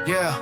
Yeah.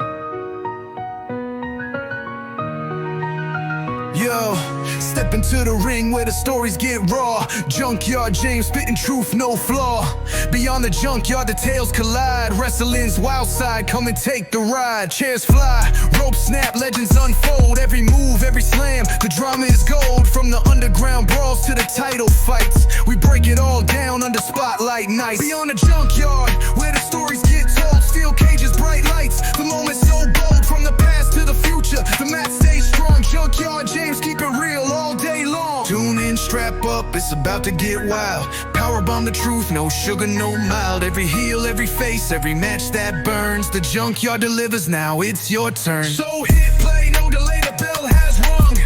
Yo, step into the ring where the stories get raw. Junkyard James spitting truth, no flaw. Beyond the junkyard, the tales collide. Wrestling's wild side, come and take the ride. Chairs fly, ropes snap, legends unfold. Every move, every slam, the drama is gold. From the underground brawls to the title fights, we break it all down under spotlight nights. Beyond the junkyard, where the stories get told. Steel cages, bright lights, the moment so bold. From the past to the future, the match stays strong. Junkyard James, keep it real all day long. Tune in, strap up, it's about to get wild. Powerbomb the truth, no sugar, no mild. Every heel, every face, every match that burns. The junkyard delivers, now it's your turn. So hit play, no delay, the bell has rung.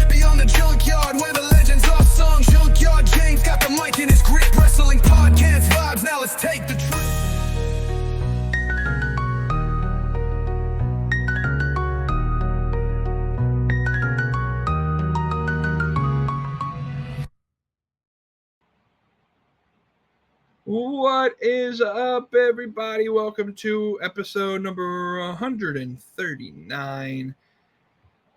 Beyond the junkyard, where the legends are sung. Junkyard James got the mic in his grip. Wrestling podcast vibes, now let's take the trip. What is up, everybody? Welcome to episode number 139.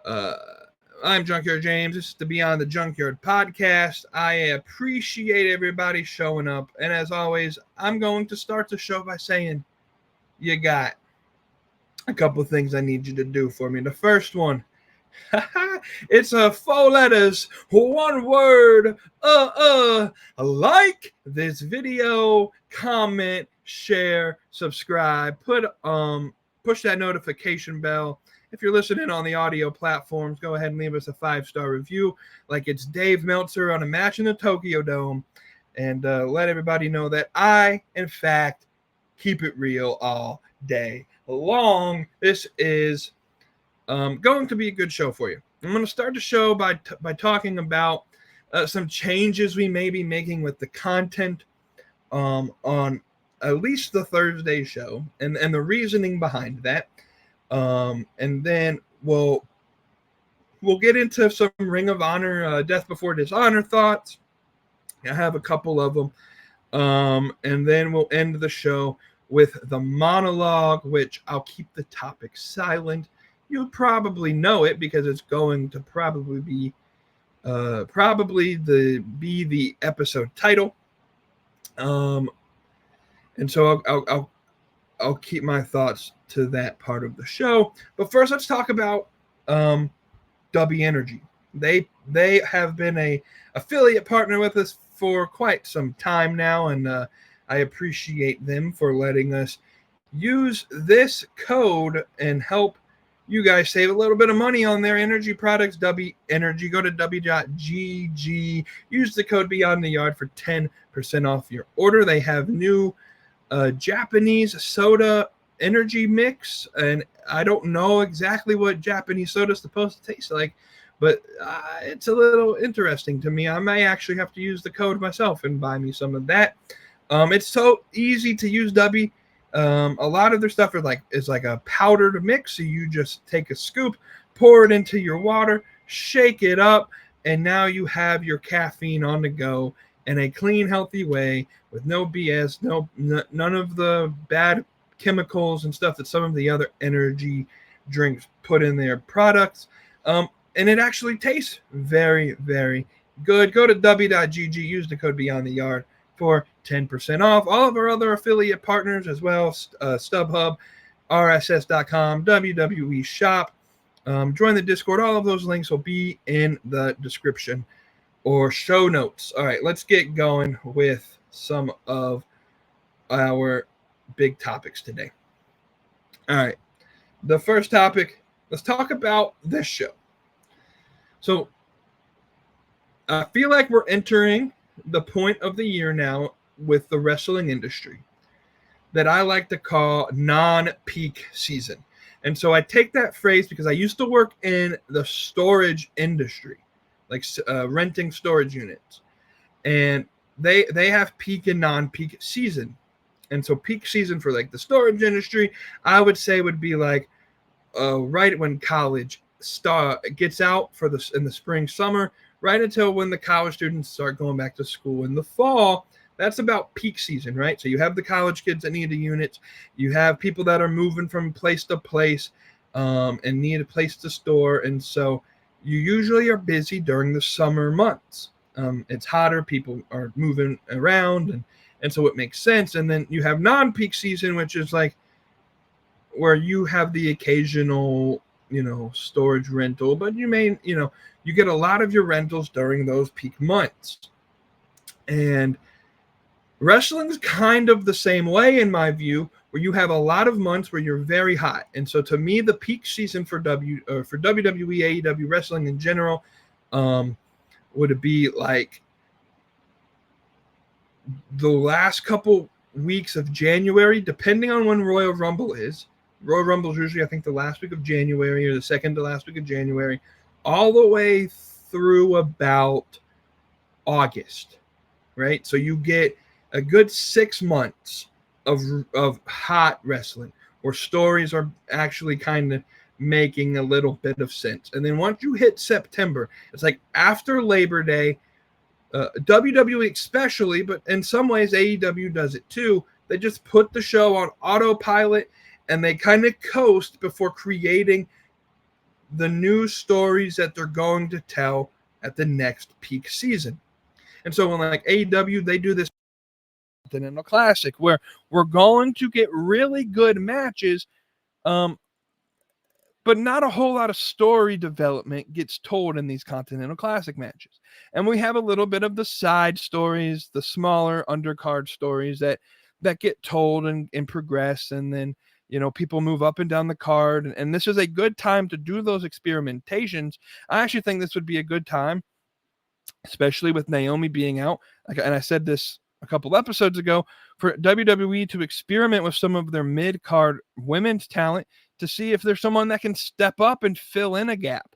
I'm Junkyard James. This is the Beyond the Junkyard podcast. I appreciate everybody showing up. And as always, I'm going to start the show by saying, you got a couple of things I need you to do for me. The first one, it's 4 letters, 1 word. Like this video, comment, share, subscribe, push that notification bell. If you're listening on the audio platforms, go ahead and leave us a 5-star review like it's Dave Meltzer on a match in the Tokyo Dome, and let everybody know that I, in fact, keep it real all day long. This is going to be a good show for you. I'm going to start the show by talking about some changes we may be making with the content on at least the Thursday show, and the reasoning behind that. And then we'll get into some Ring of Honor, Death Before Dishonor thoughts. I have a couple of them. And then we'll end the show with the monologue, which I'll keep the topic silent. You'll probably know it because it's going to probably be the episode title. And so I'll keep my thoughts to that part of the show. But first, let's talk about W Energy. They have been a affiliate partner with us for quite some time now, and I appreciate them for letting us use this code and help you guys save a little bit of money on their energy products. W Energy. Go to w.gg. Use the code Beyond the Yard for 10% off your order. They have new Japanese soda energy mix, and I don't know exactly what Japanese soda is supposed to taste like, but it's a little interesting to me. I may actually have to use the code myself and buy me some of that. It's so easy to use W. A lot of their stuff is like a powdered mix, so you just take a scoop, pour it into your water, shake it up, and now you have your caffeine on the go in a clean, healthy way with no BS, none of the bad chemicals and stuff that some of the other energy drinks put in their products. And it actually tastes very, very good. Go to w.gg, use the code Beyond the Yard for 10% off. All of our other affiliate partners as well, StubHub, RSS.com, WWE Shop. Join the Discord. All of those links will be in the description or show notes. All right, let's get going with some of our big topics today. All right, the first topic, let's talk about this show. So I feel like we're entering the point of the year now with the wrestling industry that I like to call non-peak season. And so I take that phrase because I used to work in the storage industry, like renting storage units. And they have peak and non-peak season. And so peak season for like the storage industry, I would say would be like right when college gets out in the spring, summer, right until when the college students start going back to school in the fall. That's about peak season, right? So you have the college kids that need the units. You have people that are moving from place to place and need a place to store. And so you usually are busy during the summer months. It's hotter. People are moving around. And so it makes sense. And then you have non-peak season, which is like where you have the occasional, storage rental, but you get a lot of your rentals during those peak months. And wrestling's kind of the same way, in my view, where you have a lot of months where you're very hot. And so to me, the peak season for WWE, AEW, wrestling in general, would be like the last couple weeks of January, depending on when Royal Rumble is. Royal Rumble is usually, I think, the last week of January or the second to last week of January, all the way through about August, right? So you get a good 6 months of hot wrestling where stories are actually kind of making a little bit of sense. And then once you hit September, it's like after Labor Day, WWE especially, but in some ways AEW does it too. They just put the show on autopilot and they kind of coast before creating the new stories that they're going to tell at the next peak season. And so when like AEW, they do this Continental Classic where we're going to get really good matches, but not a whole lot of story development gets told in these Continental Classic matches. And we have a little bit of the side stories, the smaller undercard stories that get told and progress. And then, people move up and down the card. And this is a good time to do those experimentations. I actually think this would be a good time, especially with Naomi being out. And I said this a couple episodes ago, for WWE to experiment with some of their mid-card women's talent to see if there's someone that can step up and fill in a gap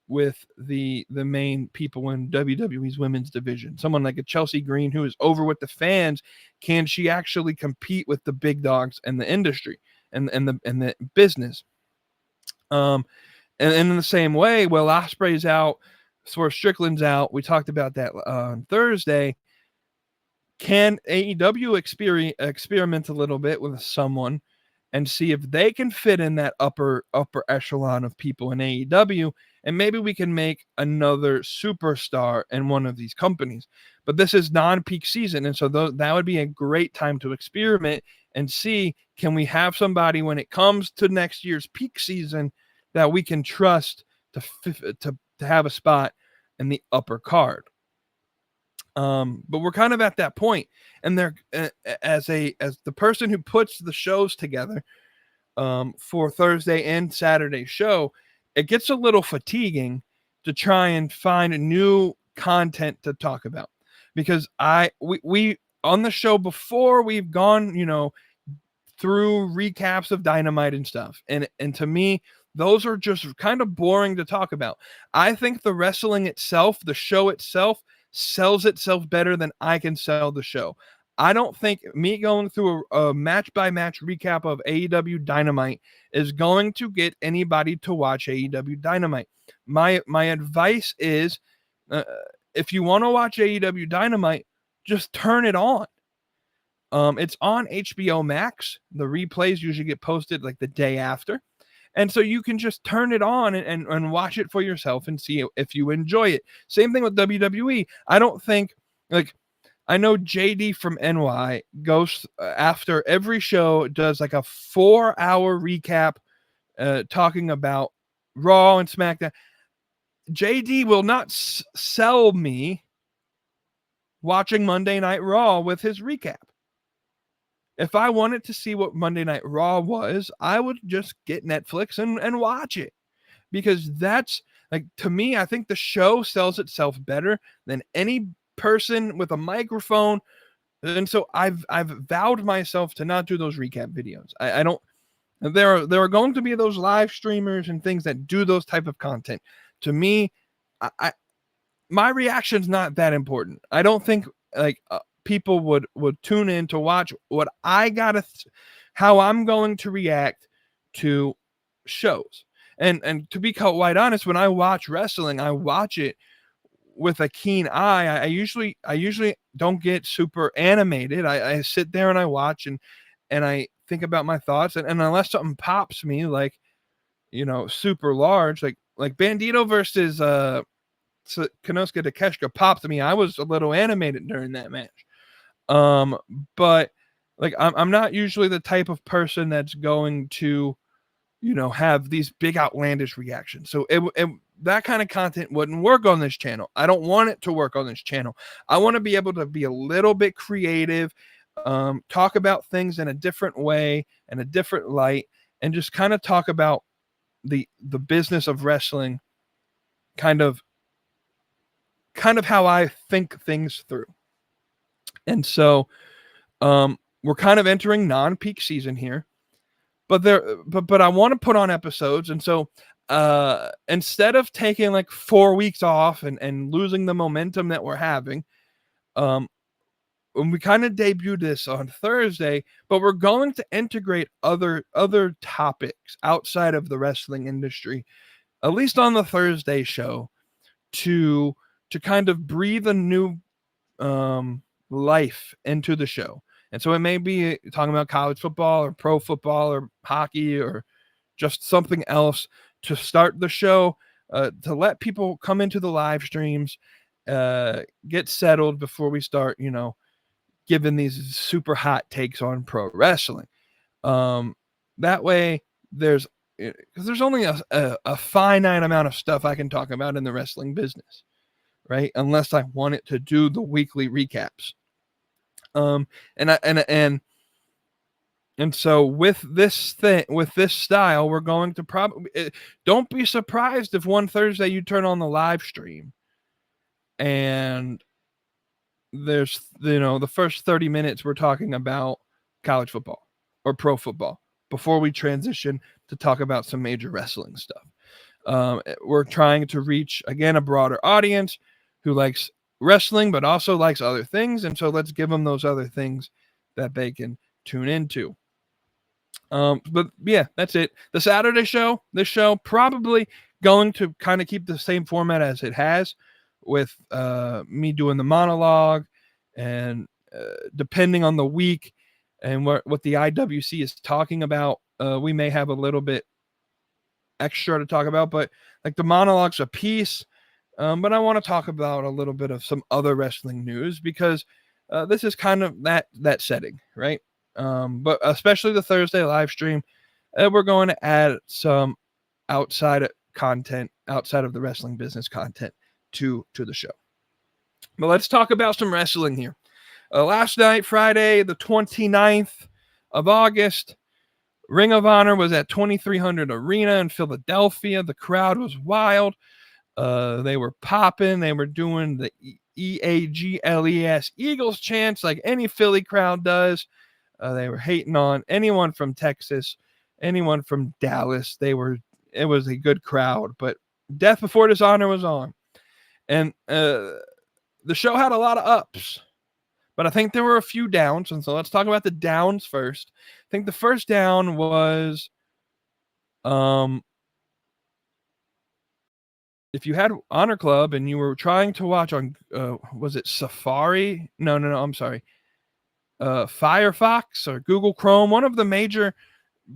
with the main people in WWE's women's division. Someone like a Chelsea Green who is over with the fans. Can she actually compete with the big dogs in the industry and the business? And in the same way, well, Ospreay's out, Swerve Strickland's out. We talked about that on Thursday. Can AEW experiment a little bit with someone and see if they can fit in that upper echelon of people in AEW, and maybe we can make another superstar in one of these companies. But this is non-peak season, and so that would be a great time to experiment and see, can we have somebody when it comes to next year's peak season that we can trust to have a spot in the upper card. But we're kind of at that point, and they're as the person who puts the shows together for Thursday and Saturday show, it gets a little fatiguing to try and find new content to talk about, because we on the show before, we've gone through recaps of Dynamite and stuff, and to me, those are just kind of boring to talk about. I think the wrestling itself, the show itself, sells itself better than I can sell the show. I don't think me going through a match-by-match recap of AEW Dynamite is going to get anybody to watch AEW Dynamite. My advice is, if you want to watch AEW Dynamite, just turn it on. It's on HBO Max. The replays usually get posted like the day after. And so you can just turn it on and watch it for yourself and see if you enjoy it. Same thing with WWE. I don't think, I know JD from NY goes after every show, does like a 4-hour recap talking about Raw and SmackDown. JD will not sell me watching Monday Night Raw with his recap. If I wanted to see what Monday Night Raw was, I would just get Netflix and watch it, because that's, to me, I think the show sells itself better than any person with a microphone. And so I've vowed myself to not do those recap videos. I don't. There are going to be those live streamers and things that do those type of content. To me, my reaction's not that important. I don't think people would tune in to watch what I gotta how I'm going to react to shows. And to be quite honest, when I watch wrestling, I watch it with a keen eye. I usually don't get super animated. I sit there and I watch and I think about my thoughts, and unless something pops me, like, super large, like Bandito versus Konosuke Takeshita popped me. I was a little animated during that match. But like I'm not usually the type of person that's going to, have these big outlandish reactions. So that kind of content wouldn't work on this channel. I don't want it to work on this channel. I want to be able to be a little bit creative, talk about things in a different way and a different light, and just kind of talk about the business of wrestling, kind of how I think things through. And so we're kind of entering non-peak season here, but I want to put on episodes. And so instead of taking like 4 weeks off and losing the momentum that we're having, when we kind of debuted this on Thursday, but we're going to integrate other topics outside of the wrestling industry, at least on the Thursday show, to kind of breathe a new life into the show. And so it may be talking about college football or pro football or hockey or just something else to start the show, to let people come into the live streams, get settled before we start, giving these super hot takes on pro wrestling. That way because there's only a finite amount of stuff I can talk about in the wrestling business, right? Unless I want it to do the weekly recaps. And so with this style, we're going to probably, don't be surprised if one Thursday you turn on the live stream and there's, the first 30 minutes we're talking about college football or pro football before we transition to talk about some major wrestling stuff. We're trying to reach, again, a broader audience who likes wrestling but also likes other things, and so let's give them those other things that they can tune into. But yeah, that's it. The Saturday show, this show probably going to kind of keep the same format as it has, with me doing the monologue, and depending on the week and what the IWC is talking about, we may have a little bit extra to talk about, but like the monologue's a piece. But I want to talk about a little bit of some other wrestling news, because this is kind of that setting, right? But especially the Thursday live stream, we're going to add some outside content, outside of the wrestling business content to the show. But let's talk about some wrestling here. Last night, Friday, the 29th of August, Ring of Honor was at 2300 Arena in Philadelphia. The crowd was wild. They were popping. They were doing the EAGLES Eagles chants like any Philly crowd does. They were hating on anyone from Texas, anyone from Dallas. It was a good crowd, but Death Before Dishonor was on. And the show had a lot of ups, but I think there were a few downs. And so let's talk about the downs first. I think the first down was, if you had Honor Club and you were trying to watch on, was it Safari? No, I'm sorry. Firefox or Google Chrome, one of the major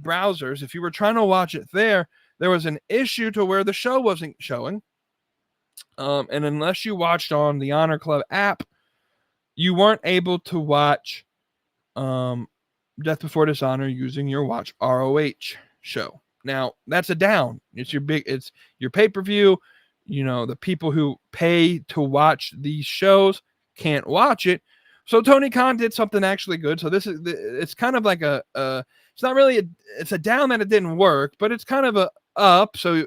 browsers. If you were trying to watch it there was an issue to where the show wasn't showing. And unless you watched on the Honor Club app, you weren't able to watch Death Before Dishonor using your Watch ROH show. Now, that's a down. It's your pay-per-view. The people who pay to watch these shows can't watch it. So Tony Khan did something actually good. So it's kind of like it's not really it's a down that it didn't work, but it's kind of a up. So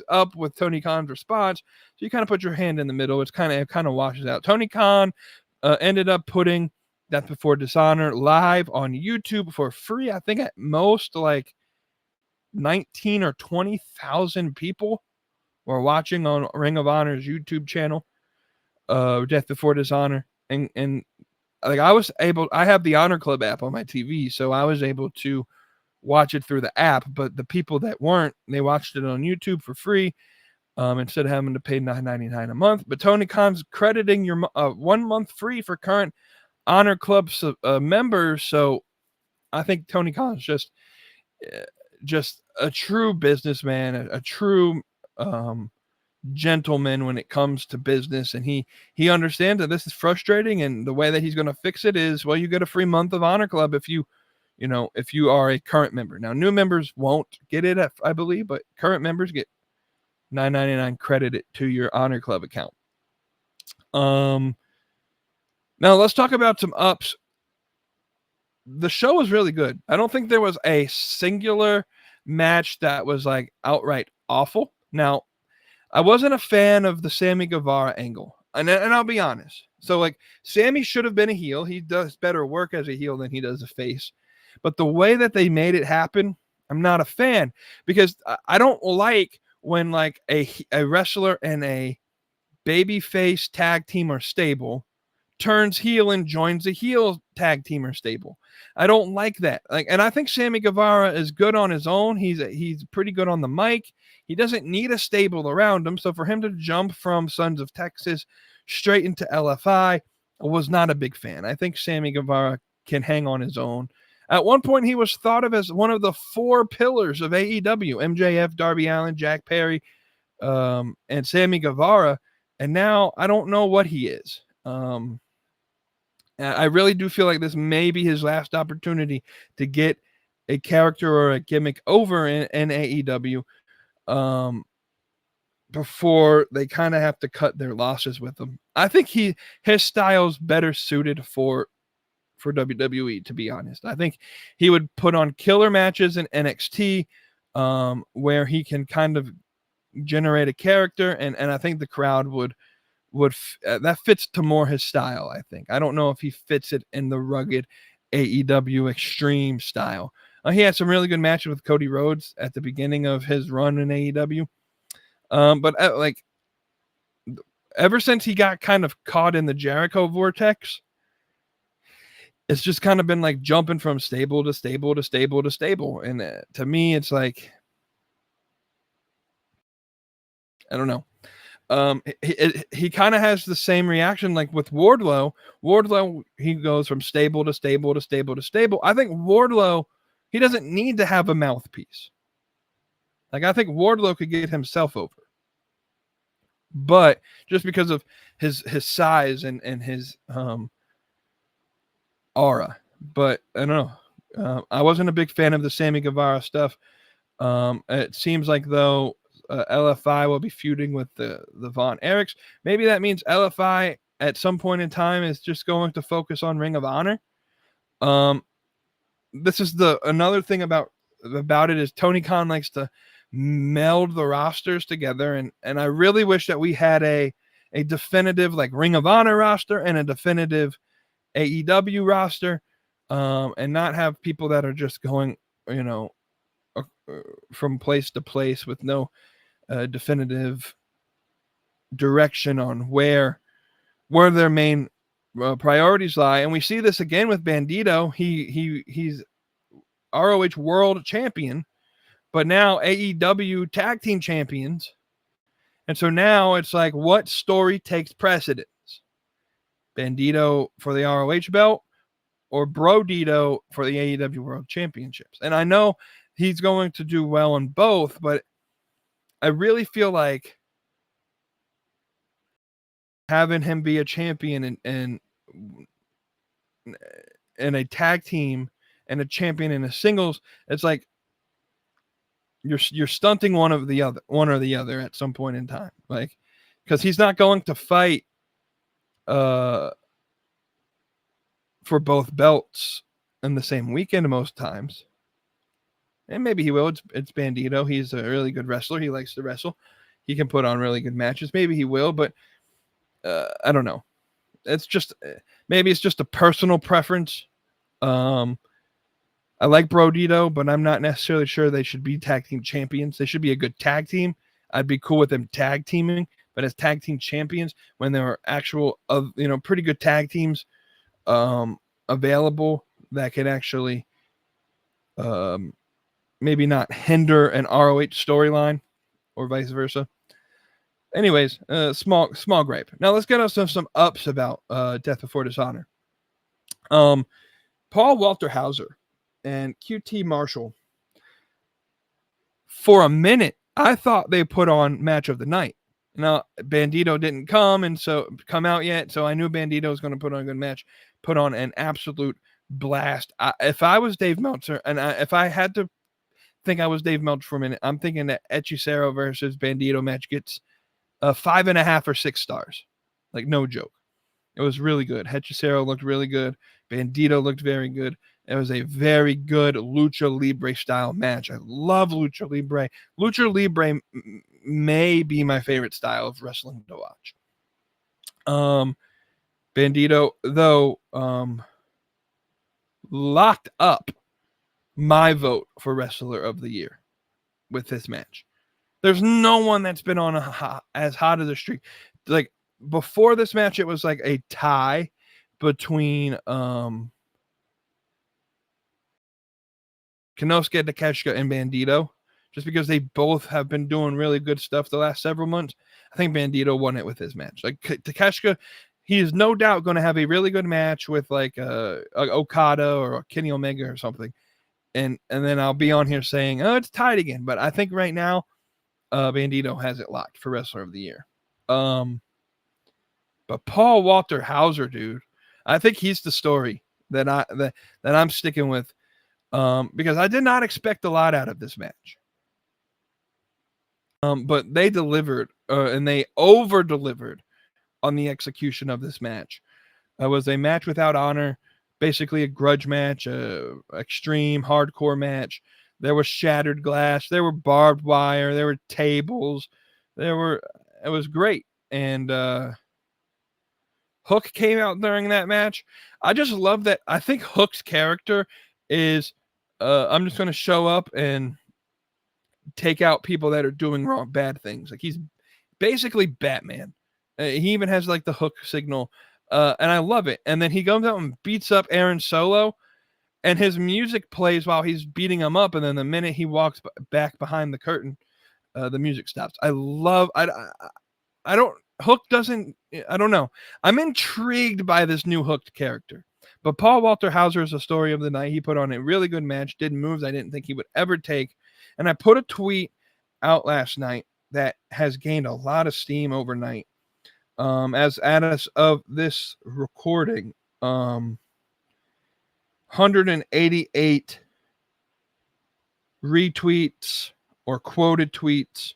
up with Tony Khan's response. So you kind of put your hand in the middle. It kind of washes out. Tony Khan ended up putting Death Before Dishonor live on YouTube for free. I think at most like 19 or 20,000 people were watching on Ring of Honor's YouTube channel, Death Before Dishonor. And like I have the Honor Club app on my TV, so I was able to watch it through the app, but the people that weren't, they watched it on YouTube for free. instead of having to pay $9.99 a month. But Tony Khan's crediting your 1 month free for current Honor Club members. So I think Tony Khan's just a true businessman, a true gentleman when it comes to business, and he understands that this is frustrating, and the way that he's going to fix it is, well, you get a free month of Honor Club if you are a current member. Now, new members won't get it, I believe, but current members get $9.99 credited to your Honor Club account. Now let's talk about some ups. The show was really good. I don't think there was a singular match that was like outright awful. Now, I wasn't a fan of the Sammy Guevara angle, and I'll be honest. So, like, Sammy should have been a heel. He does better work as a heel than he does a face. But the way that they made it happen, I'm not a fan, because I don't like when like a wrestler and a babyface tag team or stable turns heel and joins a heel tag team or stable. I don't like that. And I think Sammy Guevara is good on his own. He's pretty good on the mic. He doesn't need a stable around him. So for him to jump from Sons of Texas straight into LFI, I was not a big fan. I think Sammy Guevara can hang on his own. At one point, he was thought of as one of the 4 pillars of AEW: MJF, Darby Allin, Jack Perry, and Sammy Guevara. And now I don't know what he is. I really do feel like this may be his last opportunity to get a character or a gimmick over in AEW before they kind of have to cut their losses with him. I think his style's better suited for WWE, to be honest. I think he would put on killer matches in NXT where he can kind of generate a character, and I think the crowd would that fits to more his style. I think. I don't know if he fits it in the rugged AEW extreme style. He had some really good matches with Cody Rhodes at the beginning of his run in AEW, but ever since he got kind of caught in the Jericho vortex, it's just kind of been like jumping from stable to stable to stable to stable, and to me, it's like, I don't know. He kind of has the same reaction like with Wardlow. Wardlow, he goes from stable to stable to stable to stable. I think Wardlow, he doesn't need to have a mouthpiece. Like, I think Wardlow could get himself over. But just because of his size and his aura. But I don't know. I wasn't a big fan of the Sammy Guevara stuff. It seems like, though, LFI will be feuding with the Von Erichs. Maybe that means LFI at some point in time is just going to focus on Ring of Honor. This is another thing about it is Tony Khan likes to meld the rosters together, and I really wish that we had a definitive like Ring of Honor roster and a definitive AEW roster, and not have people that are just going, from place to place with no definitive direction on where their main priorities lie. And we see this again with Bandito. He's ROH World Champion, but now AEW Tag Team Champions. And so now it's like, what story takes precedence? Bandito for the ROH belt or Brodito for the AEW World Championships? And I know he's going to do well in both, but I really feel like having him be a champion and a tag team and a champion in a singles, it's like you're stunting one or the other at some point in time. Like, because he's not going to fight for both belts in the same weekend most times. And maybe he will. It's Bandito. He's a really good wrestler. He likes to wrestle. He can put on really good matches. Maybe he will, but I don't know. It's just, maybe it's just a personal preference. I like Brodito, but I'm not necessarily sure they should be tag team champions. They should be a good tag team. I'd be cool with them tag teaming, but as tag team champions, when there are actual, pretty good tag teams available that could actually maybe not hinder an ROH storyline or vice versa. Anyways, small gripe. Now let's get us some ups about Death Before Dishonor. Paul Walter Hauser and QT Marshall. For a minute, I thought they put on match of the night. Now, Bandito didn't come out yet, so I knew Bandito was going to put on a good match, put on an absolute blast. If I was Dave Meltzer, and if I had to think I was Dave Meltzer for a minute, I'm thinking that Hechicero versus Bandito match gets 5.5 or 6 stars. Like, no joke. It was really good. Hechicero looked really good. Bandito looked very good. It was a very good Lucha Libre style match. I love Lucha Libre. Lucha Libre may be my favorite style of wrestling to watch. Bandito, though, locked up my vote for Wrestler of the Year with this match. There's no one that's been on as hot as a streak. Like, before this match, it was like a tie between Konosuke Takeshita and Bandito, just because they both have been doing really good stuff the last several months. I think Bandito won it with his match. Like, Takeshita, he is no doubt going to have a really good match with like Okada or Kenny Omega or something. And then I'll be on here saying, oh, it's tied again. But I think right now, Bandito has it locked for Wrestler of the Year. But Paul Walter Hauser, dude, I think he's the story that I'm sticking with, because I did not expect a lot out of this match. But they delivered, and they over-delivered on the execution of this match. It was a match without honor, basically a grudge match, extreme hardcore match. There was shattered glass, there were barbed wire, there were tables, it was great. And Hook came out during that match. I just love that. I think Hook's character is, I'm just going to show up and take out people that are doing bad things. Like, he's basically Batman. He even has like the Hook signal, and I love it. And then he goes out and beats up Aaron Solo, and his music plays while he's beating him up. And then the minute he walks back behind the curtain, the music stops. I don't know. I'm intrigued by this new Hooked character. But Paul Walter Hauser is the story of the night. He put on a really good match, did moves I didn't think he would ever take. And I put a tweet out last night that has gained a lot of steam overnight. As of this recording, 188 retweets or quoted tweets,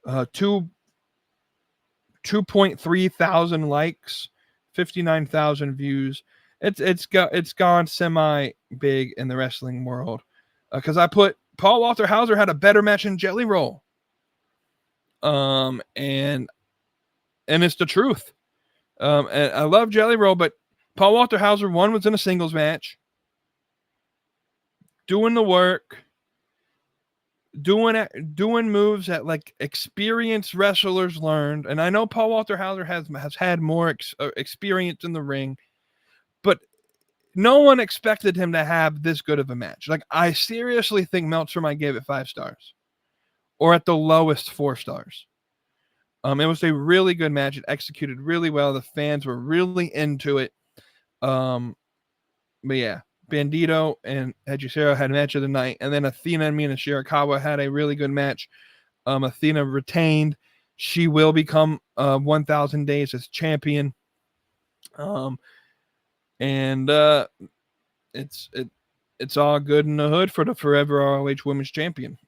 2.3 thousand likes, 59,000 views. It's gone semi big in the wrestling world, because I put Paul Walter Hauser had a better match in Jelly Roll, and it's the truth. And I love Jelly Roll, but Paul Walter Hauser, one, was in a singles match, doing the work, doing moves that like experienced wrestlers learned. And I know Paul Walter Hauser has had more experience in the ring, but no one expected him to have this good of a match. Like, I seriously think Meltzer might give it 5 stars, or at the lowest 4 stars. It was a really good match. It executed really well. The fans were really into it. But yeah, Bandito and Hechicero had a match of the night, and then Athena and Mina Shirakawa had a really good match. Athena retained. She will become 1,000 days as champion. And it's all good in the hood for the forever ROH Women's Champion.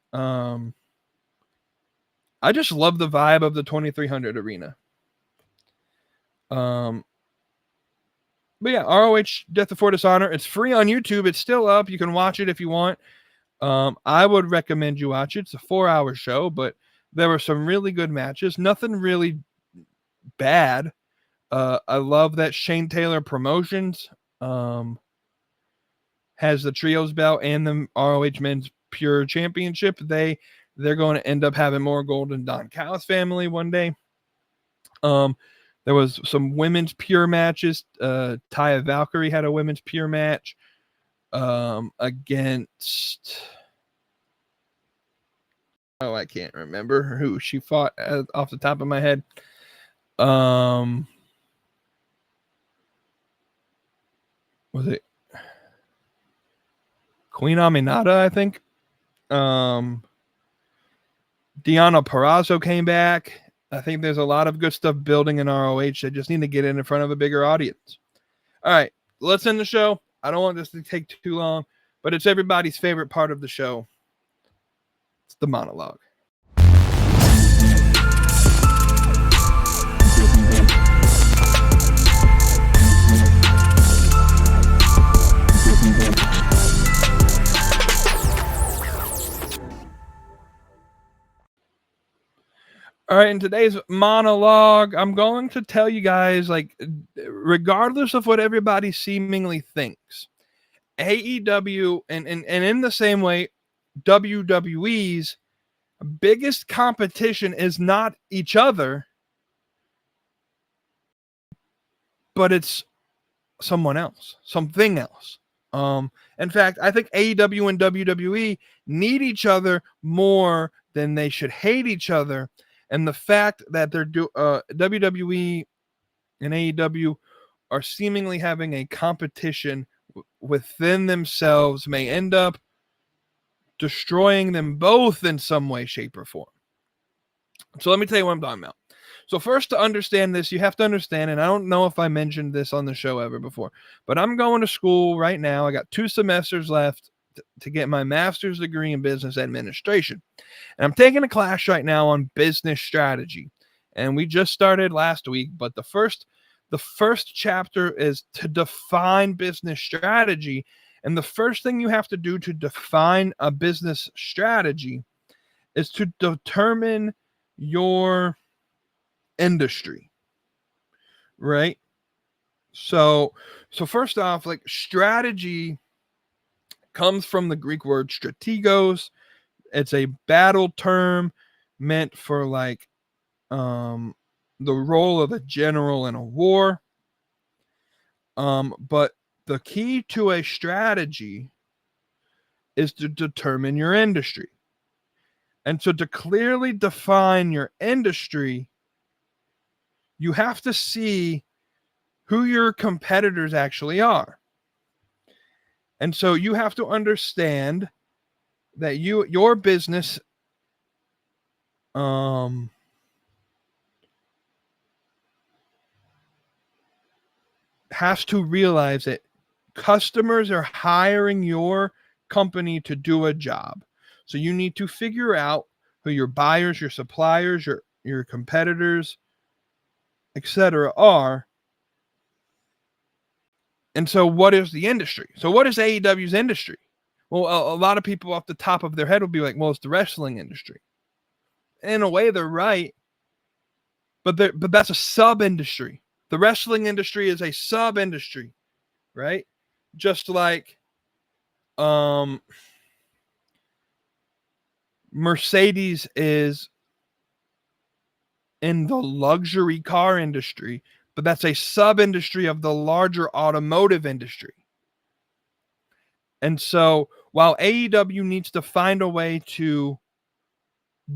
I just love the vibe of the 2300 arena. But yeah, ROH Death Before Dishonor. It's free on YouTube. It's still up. You can watch it if you want. I would recommend you watch it. It's a 4-hour show, but there were some really good matches. Nothing really bad. I love that Shane Taylor Promotions has the Trios belt and the ROH Men's Pure Championship. They're going to end up having more gold than Don Callis family one day. There was some women's pure matches. Taya Valkyrie had a women's pure match against I can't remember who she fought off the top of my head. Was it Queen Aminata, I think? Deonna Purrazzo came back. I think there's a lot of good stuff building in ROH. They just need to get in front of a bigger audience. All right, let's end the show. I don't want this to take too long, but it's everybody's favorite part of the show. It's the monologue. All right, in today's monologue, I'm going to tell you guys, like, regardless of what everybody seemingly thinks, AEW and in the same way, WWE's biggest competition is not each other, but it's someone else, something else. In fact, I think AEW and WWE need each other more than they should hate each other. And the fact that they're WWE and AEW are seemingly having a competition within themselves may end up destroying them both in some way, shape, or form. So let me tell you what I'm talking about. So first, to understand this, you have to understand, and I don't know if I mentioned this on the show ever before, but I'm going to school right now. I got 2 semesters left to get my master's degree in business administration. And I'm taking a class right now on business strategy. And we just started last week, but the first chapter is to define business strategy. And the first thing you have to do to define a business strategy is to determine your industry, right? So first off, like, strategy comes from the Greek word strategos. It's a battle term meant for, like, the role of a general in a war. But the key to a strategy is to determine your industry. And so to clearly define your industry, you have to see who your competitors actually are. And so you have to understand that your business has to realize that customers are hiring your company to do a job. So you need to figure out who your buyers, your suppliers, your competitors, etc. are. And so what is the industry? So what is AEW's industry? Well, a lot of people off the top of their head will be like, well, it's the wrestling industry. In a way, they're right. But that's a sub-industry. The wrestling industry is a sub-industry, right? Just like Mercedes is in the luxury car industry, but that's a sub-industry of the larger automotive industry. And so while AEW needs to find a way to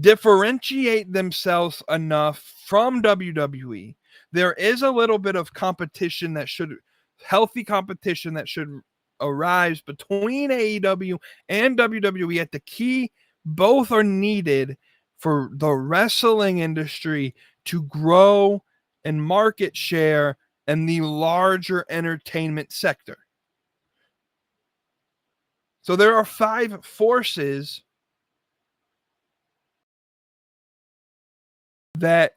differentiate themselves enough from WWE, there is a little bit of competition healthy competition that should arise between AEW and WWE at the key. Both are needed for the wrestling industry to grow and market share in the larger entertainment sector. So there are 5 forces that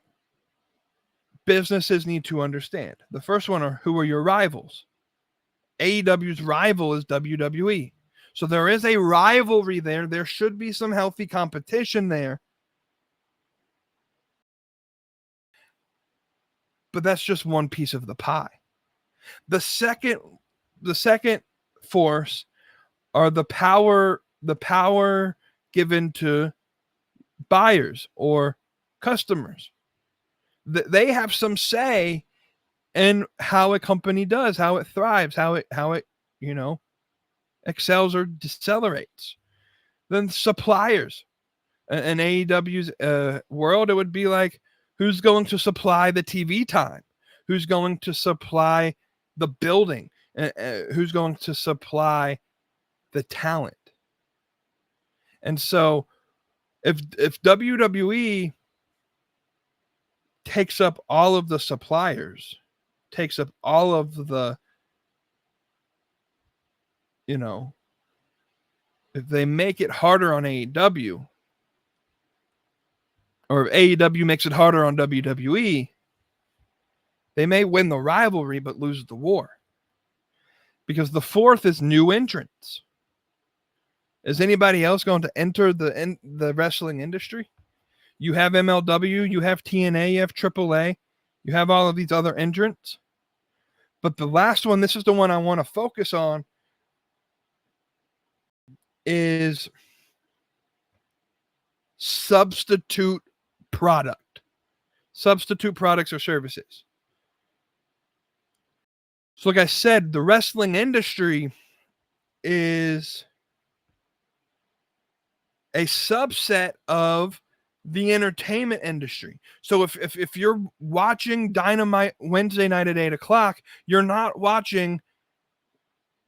businesses need to understand. The first one are, who are your rivals? AEW's rival is WWE. So there is a rivalry there. There should be some healthy competition there. But that's just one piece of the pie. The second force are the power given to buyers or customers. They have some say in how a company does, how it thrives, how it excels or decelerates. Then suppliers. in AEW's world, it would be like, who's going to supply the TV time? Who's going to supply the building? Who's going to supply the talent? And so if WWE takes up all of the suppliers, takes up all of the, if they make it harder on AEW, or if AEW makes it harder on WWE, they may win the rivalry but lose the war. Because the fourth is new entrants. Is anybody else going to enter the wrestling industry? You have MLW, you have TNA, you have AAA, you have all of these other entrants. But the last one, this is the one I want to focus on, is substitute product. Substitute products or services. So like I said, the wrestling industry is a subset of the entertainment industry. So if you're watching Dynamite Wednesday night at 8:00, you're not watching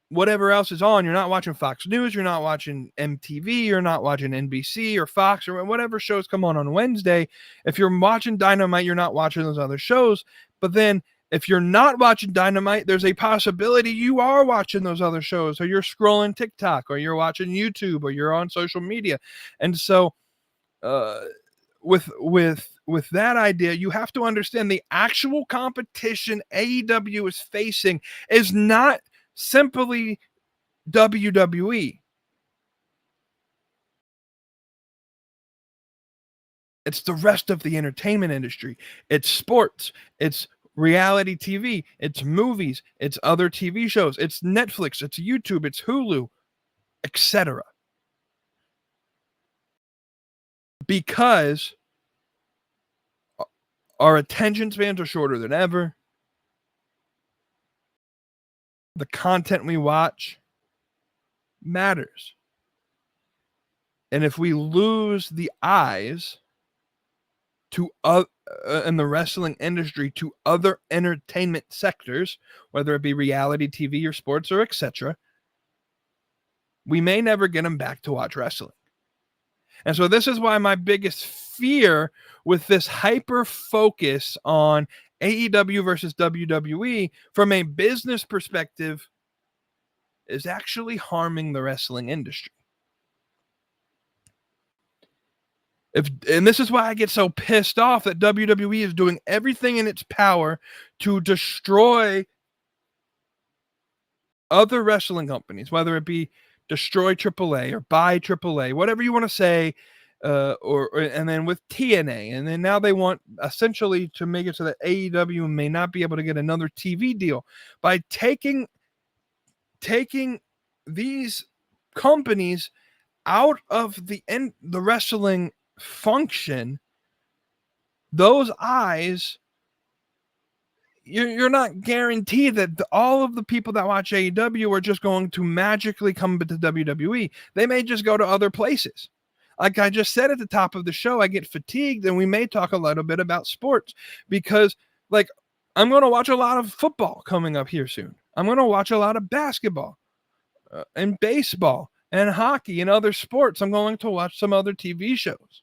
whatever else is on. You're not watching Fox News. You're not watching MTV. You're not watching NBC or Fox or whatever shows come on Wednesday. If you're watching Dynamite, you're not watching those other shows. But then if you're not watching Dynamite, there's a possibility you are watching those other shows, or you're scrolling TikTok, or you're watching YouTube, or you're on social media. And so with that idea, you have to understand the actual competition AEW is facing is not simply WWE. It's the rest of the entertainment industry. It's sports. It's reality TV. It's movies. It's other TV shows. It's Netflix. It's YouTube. It's Hulu, etc. Because our attention spans are shorter than ever. The content we watch matters. And if we lose the eyes to in the wrestling industry to other entertainment sectors, whether it be reality TV or sports or etc., we may never get them back to watch wrestling. And so this is why my biggest fear with this hyper focus on AEW versus WWE from a business perspective is actually harming the wrestling industry. And this is why I get so pissed off that WWE is doing everything in its power to destroy other wrestling companies, whether it be destroy AAA or buy AAA, whatever you want to say, and then with TNA, and then now they want essentially to make it so that AEW may not be able to get another TV deal by taking these companies out of the wrestling function. Those eyes, you're not guaranteed that all of the people that watch AEW are just going to magically come to WWE. They may just go to other places. Like I just said at the top of the show, I get fatigued, and we may talk a little bit about sports because, like, I'm going to watch a lot of football coming up here soon. I'm going to watch a lot of basketball and baseball and hockey and other sports. I'm going to watch some other TV shows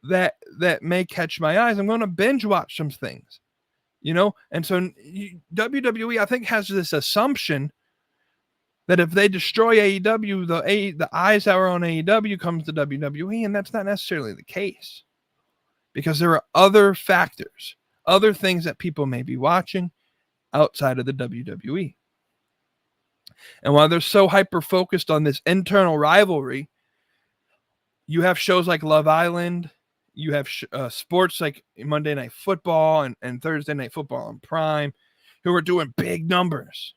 that may catch my eyes. I'm going to binge watch some things, and so WWE, I think, has this assumption that if they destroy AEW, the eyes that are on AEW comes to WWE, and that's not necessarily the case, because there are other factors, other things that people may be watching outside of the WWE. And while they're so hyper-focused on this internal rivalry, you have shows like Love Island, you have sports like Monday Night Football and Thursday Night Football on Prime, who are doing big numbers,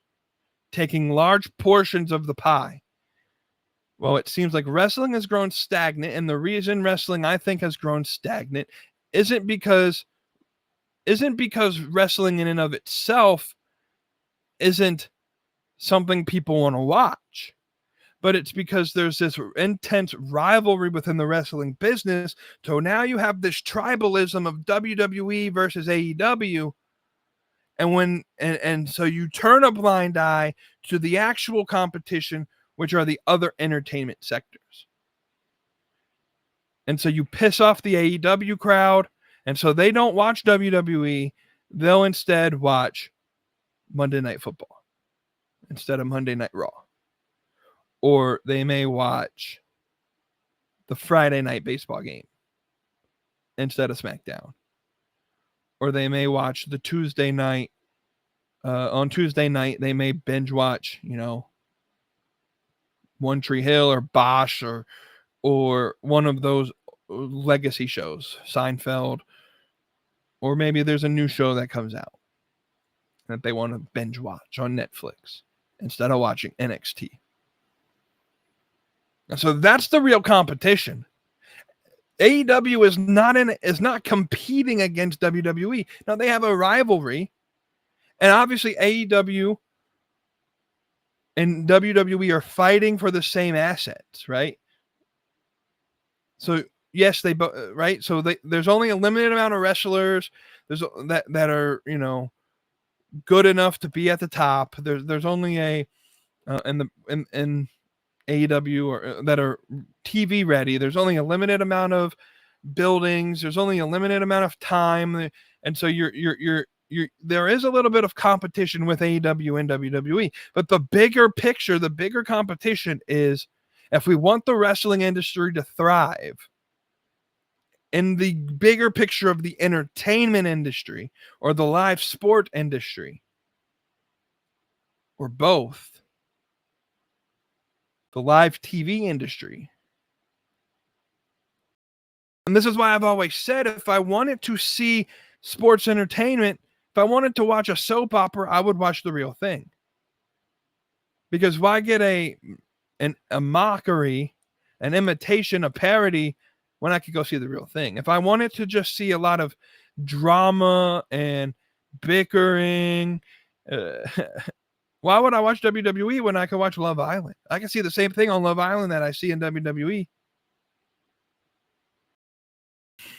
taking large portions of the pie. Well, it seems like wrestling has grown stagnant, and the reason wrestling, I think, has grown stagnant isn't because wrestling in and of itself isn't something people want to watch, but it's because there's this intense rivalry within the wrestling business. So now you have this tribalism of WWE versus AEW. And so you turn a blind eye to the actual competition, which are the other entertainment sectors. And so you piss off the AEW crowd, and so they don't watch WWE. They'll instead watch Monday Night Football instead of Monday Night Raw. Or they may watch the Friday night baseball game instead of SmackDown. Or they may watch the Tuesday night. On Tuesday night, they may binge watch, One Tree Hill or Bosch or one of those legacy shows, Seinfeld. Or maybe there's a new show that comes out that they want to binge watch on Netflix instead of watching NXT. And so that's the real competition. AEW is not competing against WWE. Now they have a rivalry, and obviously AEW and WWE are fighting for the same assets, right? So yes, they both right. So there's only a limited amount of wrestlers. There's that are good enough to be at the top. There's only in AEW or that are TV ready. There's only a limited amount of buildings. There's only a limited amount of time, and so there is a little bit of competition with AEW and WWE. But the bigger picture, the bigger competition is if we want the wrestling industry to thrive. In the bigger picture of the entertainment industry or the live sport industry, or both, the live TV industry. And this is why I've always said, if I wanted to see sports entertainment, if I wanted to watch a soap opera, I would watch The Real Thing. Because why get a mockery, an imitation, a parody, when I could go see The Real Thing? If I wanted to just see a lot of drama and bickering, why would I watch WWE when I could watch Love Island? I can see the same thing on Love Island that I see in WWE.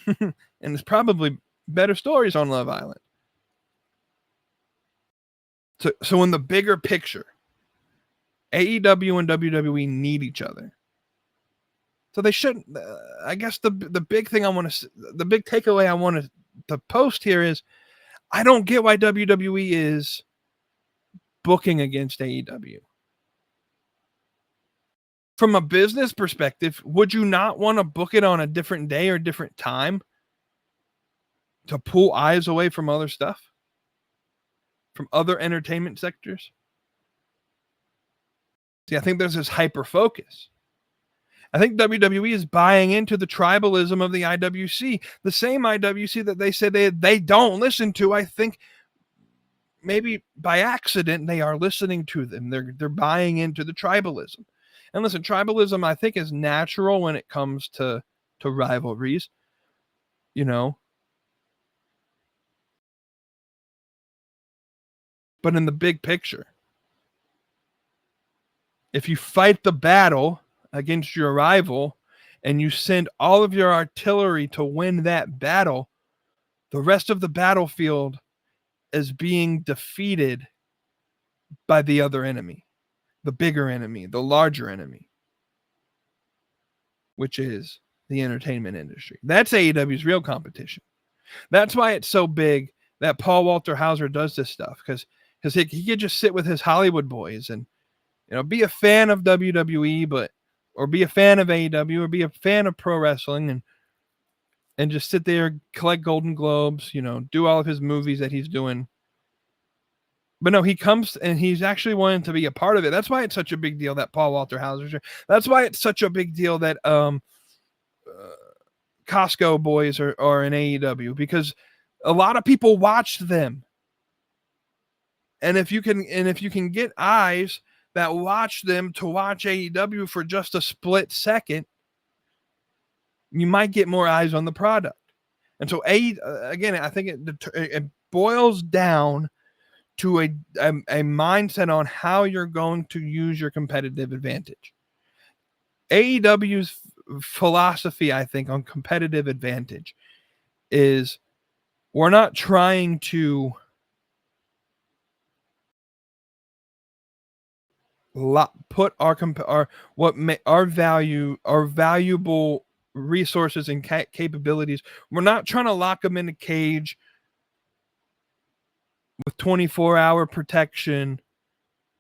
And there's probably better stories on Love Island. So in the bigger picture, AEW and WWE need each other. So they shouldn't. I guess the big thing the big takeaway I want to post here is, I don't get why WWE is booking against AEW. From a business perspective, would you not want to book it on a different day or different time to pull eyes away from other stuff, from other entertainment sectors? See, I think there's this hyper focus. I think WWE is buying into the tribalism of the IWC, the same IWC that they said they don't listen to. I think maybe by accident they are listening to them. They're buying into the tribalism. And listen, tribalism, I think, is natural when it comes to rivalries, But in the big picture, if you fight the battle against your rival and you send all of your artillery to win that battle, the rest of the battlefield is being defeated by the other enemy, the bigger enemy, the larger enemy, which is the entertainment industry. That's AEW's real competition. That's why it's so big that Paul Walter Hauser does this stuff, because he could just sit with his Hollywood boys and be a fan of WWE, or be a fan of AEW, or be a fan of pro wrestling, and just sit there, collect Golden Globes, do all of his movies that he's doing. But no, he comes and he's actually wanting to be a part of it. That's why it's such a big deal that Paul Walter Hauser's here. That's why it's such a big deal that Costco boys are in AEW, because a lot of people watch them. And if you can get eyes that watch them to watch AEW for just a split second, you might get more eyes on the product. And so again, I think it boils down to a mindset on how you're going to use your competitive advantage. AEW's philosophy, I think, on competitive advantage is we're not trying to put our valuable resources and capabilities. We're not trying to lock them in a cage with 24-hour protection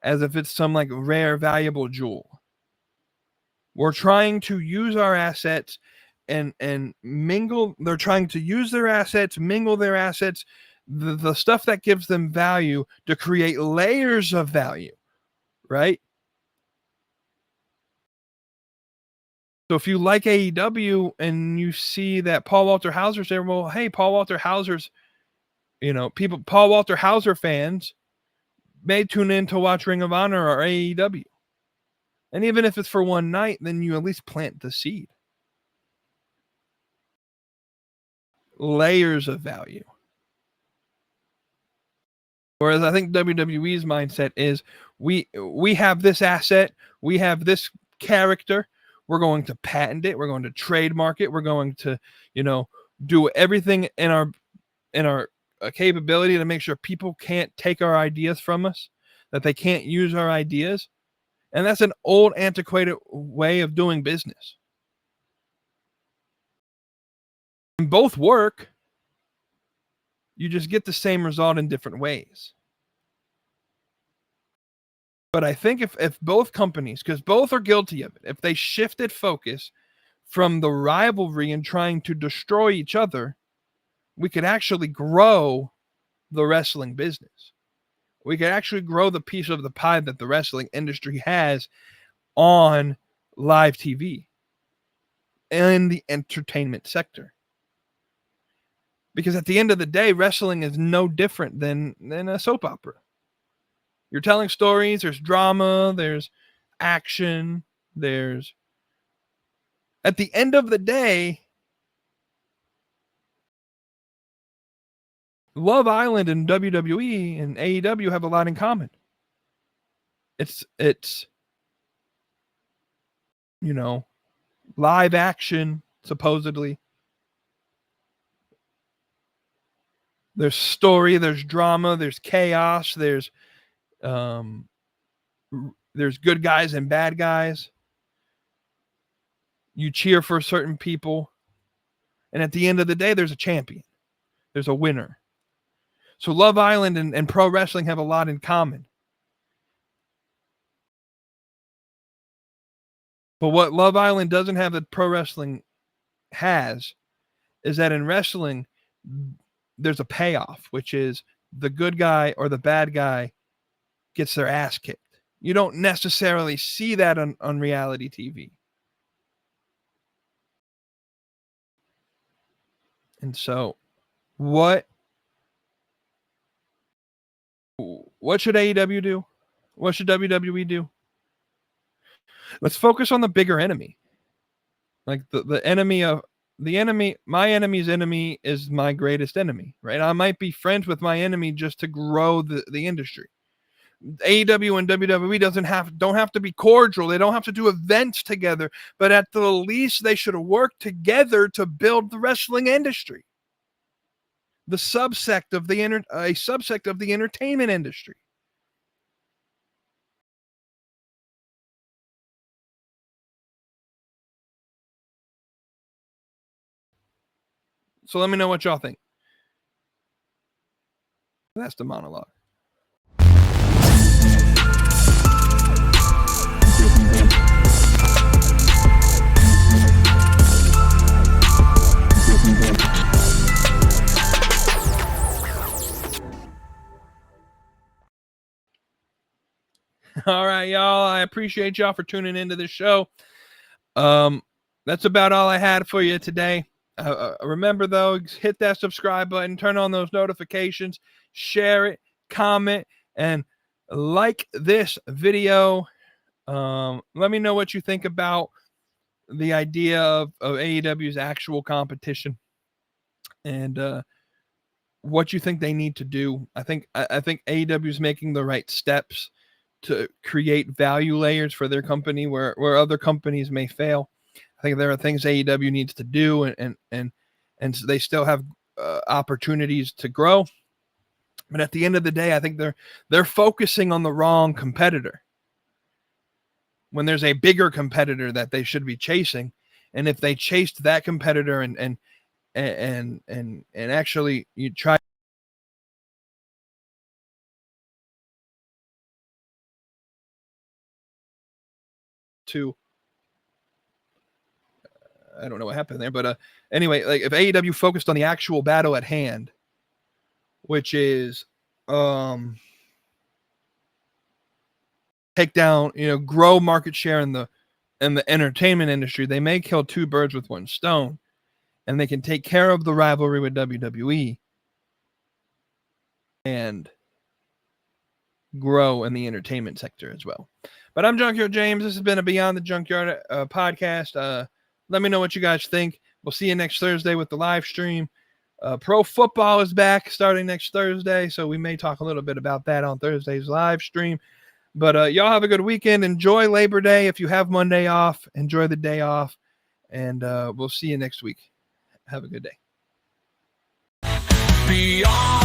as if it's some like rare valuable jewel. We're trying to use our assets and mingle. They're trying to use their assets, mingle their assets, the stuff that gives them value, to create layers of value, right? So if you like AEW and you see that Paul Walter Hauser's there, well, hey, Paul Walter Hauser's, Paul Walter Hauser fans may tune in to watch Ring of Honor or AEW. And even if it's for one night, then you at least plant the seed. Layers of value. Whereas I think WWE's mindset is we have this asset, we have this character, we're going to patent it, we're going to trademark it, we're going to, do everything in our capability to make sure people can't take our ideas from us, that they can't use our ideas. And that's an old, antiquated way of doing business. And both work. You just get the same result in different ways. But I think if both companies, because both are guilty of it, if they shifted focus from the rivalry and trying to destroy each other, we could actually grow the wrestling business. We could actually grow the piece of the pie that the wrestling industry has on live TV and the entertainment sector. Because at the end of the day, wrestling is no different than a soap opera. You're telling stories, there's drama, there's action, at the end of the day, Love Island and WWE and AEW have a lot in common. It's live action, supposedly. There's story, there's drama, there's chaos, there's good guys and bad guys. You cheer for certain people. And at the end of the day, there's a champion. There's a winner. So Love Island and pro wrestling have a lot in common. But what Love Island doesn't have that pro wrestling has is that in wrestling, there's a payoff, which is the good guy or the bad guy gets their ass kicked. You don't necessarily see that on reality TV. And so what should AEW do? What should WWE do? Let's focus on the bigger enemy. Like the enemy of the enemy, my enemy's enemy is my greatest enemy, right? I might be friends with my enemy just to grow the industry. AEW and WWE don't have to be cordial. They don't have to do events together, but at the least they should work together to build the wrestling industry. A subsect of the entertainment industry. So let me know what y'all think. That's the monologue. All right, y'all. I appreciate y'all for tuning into this show. That's about all I had for you today. Remember, though, hit that subscribe button, turn on those notifications, share it, comment, and like this video. Let me know what you think about the idea of AEW's actual competition and what you think they need to do. I think AEW is making the right steps to create value layers for their company where other companies may fail. I think there are things AEW needs to do, and so they still have opportunities to grow. But at the end of the day, I think they're focusing on the wrong competitor when there's a bigger competitor that they should be chasing. And if they chased that competitor and actually you try to, I don't know what happened there, but anyway, like if AEW focused on the actual battle at hand, which is take down, grow market share in the entertainment industry, they may kill two birds with one stone, and they can take care of the rivalry with WWE and grow in the entertainment sector as well. But I'm Junkyard James. This has been a Beyond the Junkyard podcast. Let me know what you guys think. We'll see you next Thursday with the live stream. Pro football is back starting next Thursday, so we may talk a little bit about that on Thursday's live stream. But y'all have a good weekend. Enjoy Labor Day. If you have Monday off, enjoy the day off. And we'll see you next week. Have a good day. Beyond